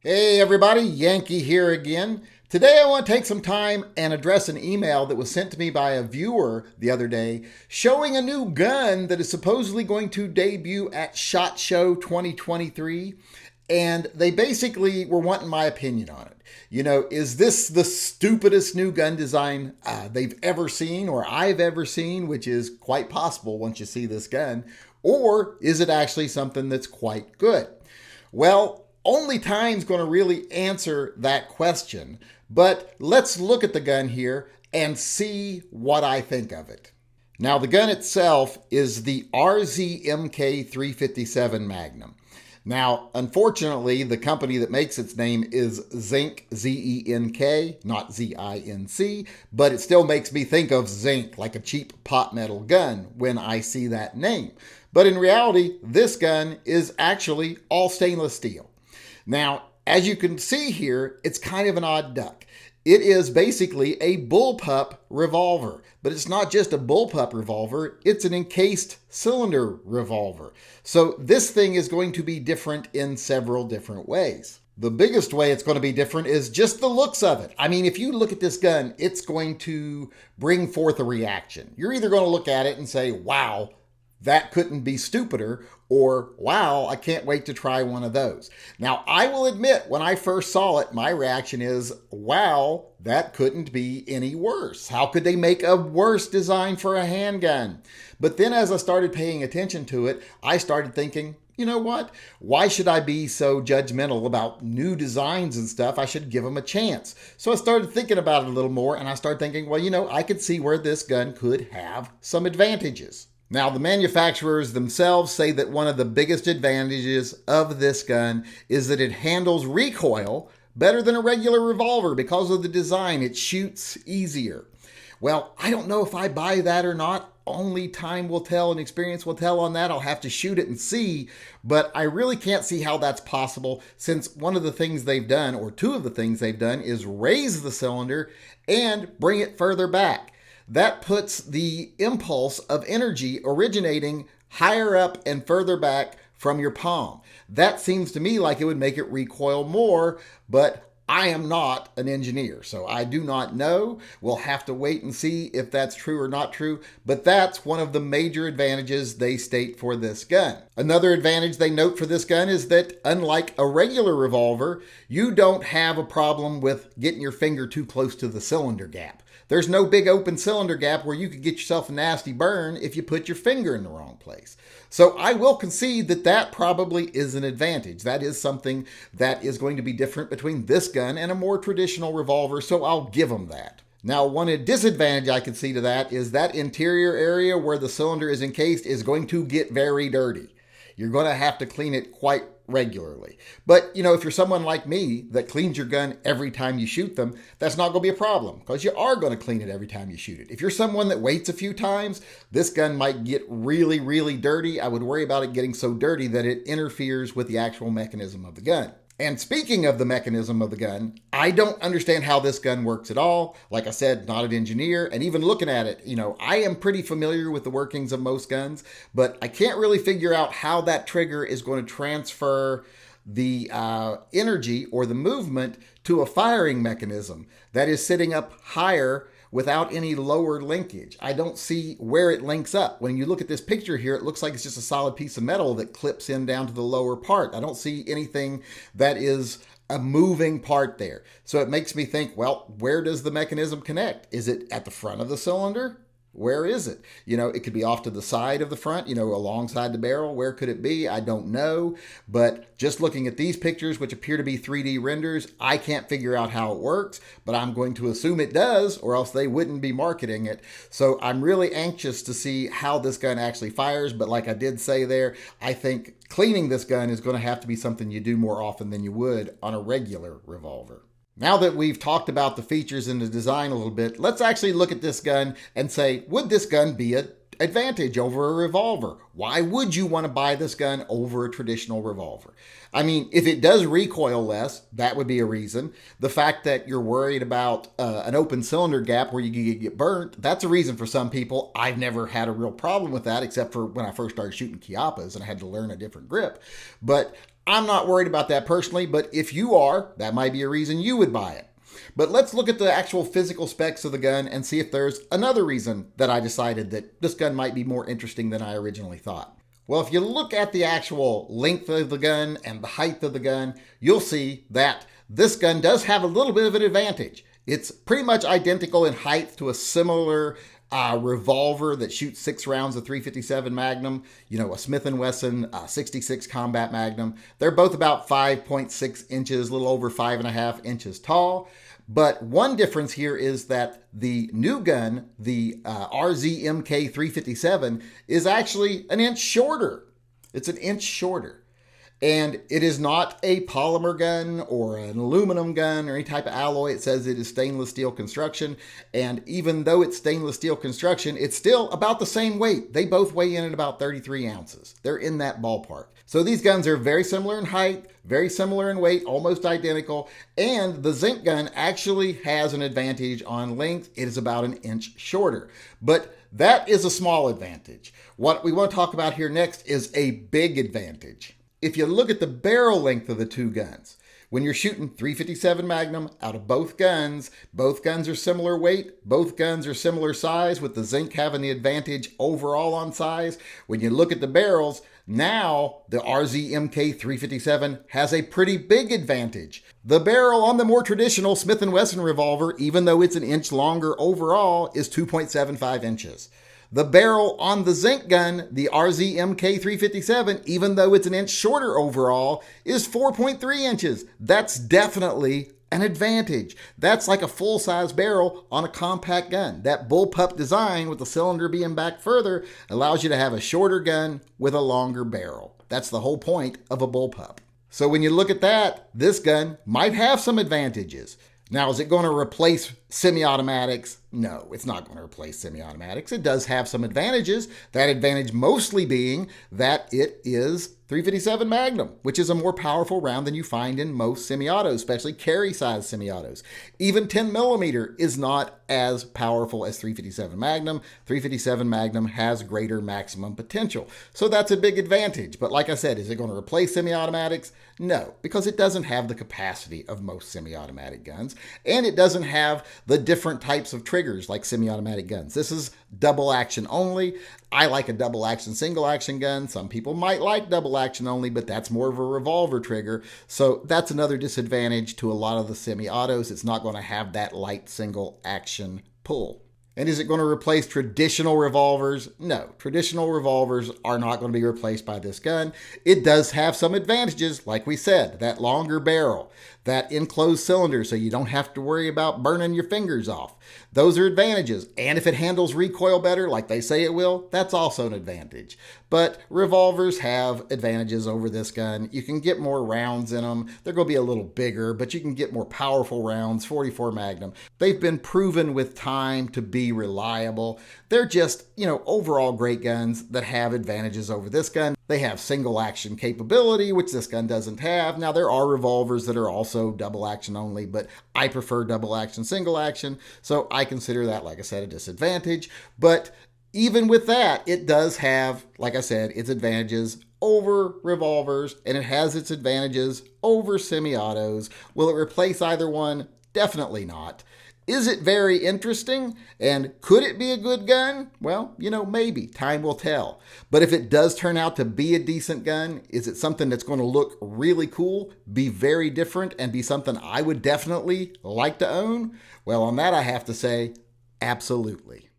Hey everybody, Yankee here again. Today I want to take some time and address an email that was sent to me by a viewer the other day showing a new gun that is supposedly going to debut at SHOT Show 2023. And they basically were wanting my opinion on it. You know, is this the stupidest new gun design they've ever seen or I've ever seen, which is quite possible once you see this gun, or is it actually something that's quite good? Well, only time's going to really answer that question, but let's look at the gun here and see what I think of it. Now, the gun itself is the RZMK-357 Magnum. Now, unfortunately, the company that makes its name is Zenk, Z-E-N-K, not Z-I-N-C, but it still makes me think of zinc, like a cheap pot metal gun, when I see that name. But in reality, this gun is actually all stainless steel. Now, as you can see here, it's kind of an odd duck. It is basically a bullpup revolver, but it's not just a bullpup revolver, it's an encased cylinder revolver. So this thing is going to be different in several different ways. The biggest way it's going to be different is just the looks of it. I mean, if you look at this gun, it's going to bring forth a reaction. You're either going to look at it and say, wow, that couldn't be stupider, or wow, I can't wait to try one of those. Now, I will admit, when I first saw it, my reaction is, wow, that couldn't be any worse. How could they make a worse design for a handgun? But then as I started paying attention to it, I started thinking, you know what? Why should I be so judgmental about new designs and stuff? I should give them a chance. So I started thinking about it a little more, and I started thinking, well, you know, I could see where this gun could have some advantages. Now, the manufacturers themselves say that one of the biggest advantages of this gun is that it handles recoil better than a regular revolver because of the design. It shoots easier. Well, I don't know if I buy that or not. Only time will tell and experience will tell on that. I'll have to shoot it and see, but I really can't see how that's possible since one of the things they've done, or two of the things they've done, is raise the cylinder and bring it further back. That puts the impulse of energy originating higher up and further back from your palm. That seems to me like it would make it recoil more, but I am not an engineer, so I do not know. We'll have to wait and see if that's true or not true, but that's one of the major advantages they state for this gun. Another advantage they note for this gun is that unlike a regular revolver, you don't have a problem with getting your finger too close to the cylinder gap. There's no big open cylinder gap where you could get yourself a nasty burn if you put your finger in the wrong place. So I will concede that that probably is an advantage. That is something that is going to be different between this gun and a more traditional revolver, so I'll give them that. Now, one disadvantage I can see to that is that interior area where the cylinder is encased is going to get very dirty. You're going to have to clean it quite regularly. But, you know, if you're someone like me that cleans your gun every time you shoot them, that's not going to be a problem because you are going to clean it every time you shoot it. If you're someone that waits a few times, this gun might get really, really dirty. I would worry about it getting so dirty that it interferes with the actual mechanism of the gun. And speaking of the mechanism of the gun, I don't understand how this gun works at all. Like I said, not an engineer, and even looking at it, you know, I am pretty familiar with the workings of most guns, but I can't really figure out how that trigger is going to transfer the energy or the movement to a firing mechanism that is sitting up higher without any lower linkage. I don't see where it links up. When you look at this picture here, it looks like it's just a solid piece of metal that clips in down to the lower part. I don't see anything that is a moving part there. So it makes me think, well, where does the mechanism connect? Is it at the front of the cylinder? Where is it? You know, it could be off to the side of the front, you know, alongside the barrel. Where could it be? I don't know. But just looking at these pictures, which appear to be 3D renders, I can't figure out how it works, but I'm going to assume it does, or else they wouldn't be marketing it. So I'm really anxious to see how this gun actually fires. But like I did say there, I think cleaning this gun is going to have to be something you do more often than you would on a regular revolver. Now that we've talked about the features and the design a little bit, let's actually look at this gun and say, would this gun be an advantage over a revolver? Why would you want to buy this gun over a traditional revolver? I mean, if it does recoil less, that would be a reason. The fact that you're worried about an open cylinder gap where you could get burnt, that's a reason for some people. I've never had a real problem with that, except for when I first started shooting Chiappas and I had to learn a different grip. But I'm not worried about that personally, but if you are, that might be a reason you would buy it. But let's look at the actual physical specs of the gun and see if there's another reason that I decided that this gun might be more interesting than I originally thought. Well, if you look at the actual length of the gun and the height of the gun, you'll see that this gun does have a little bit of an advantage. It's pretty much identical in height to a similar revolver that shoots 6 rounds of .357 Magnum, a Smith & Wesson 66 Combat Magnum. They're both about 5.6 inches, a little over 5.5 inches tall. But one difference here is that the new gun, the RZMK-357, is actually an inch shorter. It's an inch shorter. And it is not a polymer gun or an aluminum gun or any type of alloy. It says it is stainless steel construction. And even though it's stainless steel construction, it's still about the same weight. They both weigh in at about 33 ounces. They're in that ballpark. So these guns are very similar in height, very similar in weight, almost identical. And the Zink gun actually has an advantage on length. It is about an inch shorter. But that is a small advantage. What we want to talk about here next is a big advantage. If you look at the barrel length of the two guns, when you're shooting .357 Magnum out of both guns are similar weight, both guns are similar size, with the Zink having the advantage overall on size. When you look at the barrels, now the RZMK-357 has a pretty big advantage. The barrel on the more traditional Smith & Wesson revolver, even though it's an inch longer overall, is 2.75 inches. The barrel on the Zink gun, the RZMK-357, even though it's an inch shorter overall, is 4.3 inches. That's definitely an advantage. That's like a full-size barrel on a compact gun. That bullpup design with the cylinder being back further allows you to have a shorter gun with a longer barrel. That's the whole point of a bullpup. So when you look at that, this gun might have some advantages. Now, is it going to replace semi-automatics? No, it's not going to replace semi-automatics. It does have some advantages. That advantage mostly being that it is .357 Magnum, which is a more powerful round than you find in most semi-autos, especially carry-size semi-autos. Even 10mm is not as powerful as .357 Magnum. .357 Magnum has greater maximum potential. So that's a big advantage. But like I said, is it going to replace semi-automatics? No, because it doesn't have the capacity of most semi-automatic guns, and it doesn't have the different types of triggers like semi-automatic guns. This is double action only. I like a double action, single action gun. Some people might like double action only, but that's more of a revolver trigger. So that's another disadvantage to a lot of the semi-autos. It's not going to have that light single action pull. And is it going to replace traditional revolvers? No, traditional revolvers are not going to be replaced by this gun. It does have some advantages, like we said, that longer barrel, that enclosed cylinder so you don't have to worry about burning your fingers off. Those are advantages. And if it handles recoil better, like they say it will, that's also an advantage. But revolvers have advantages over this gun. You can get more rounds in them. They're going to be a little bigger, but you can get more powerful rounds, 44 Magnum. They've been proven with time to be reliable. They're just, overall great guns that have advantages over this gun. They have single action capability, which this gun doesn't have. Now, there are revolvers that are also double action only, but I prefer double action, single action. So I consider that, like I said, a disadvantage. But even with that, it does have, like I said, its advantages over revolvers, and it has its advantages over semi-autos. Will it replace either one? Definitely not. Is it very interesting? And could it be a good gun? Well, maybe. Time will tell. But if it does turn out to be a decent gun, is it something that's going to look really cool, be very different, and be something I would definitely like to own? Well, on that I have to say, absolutely.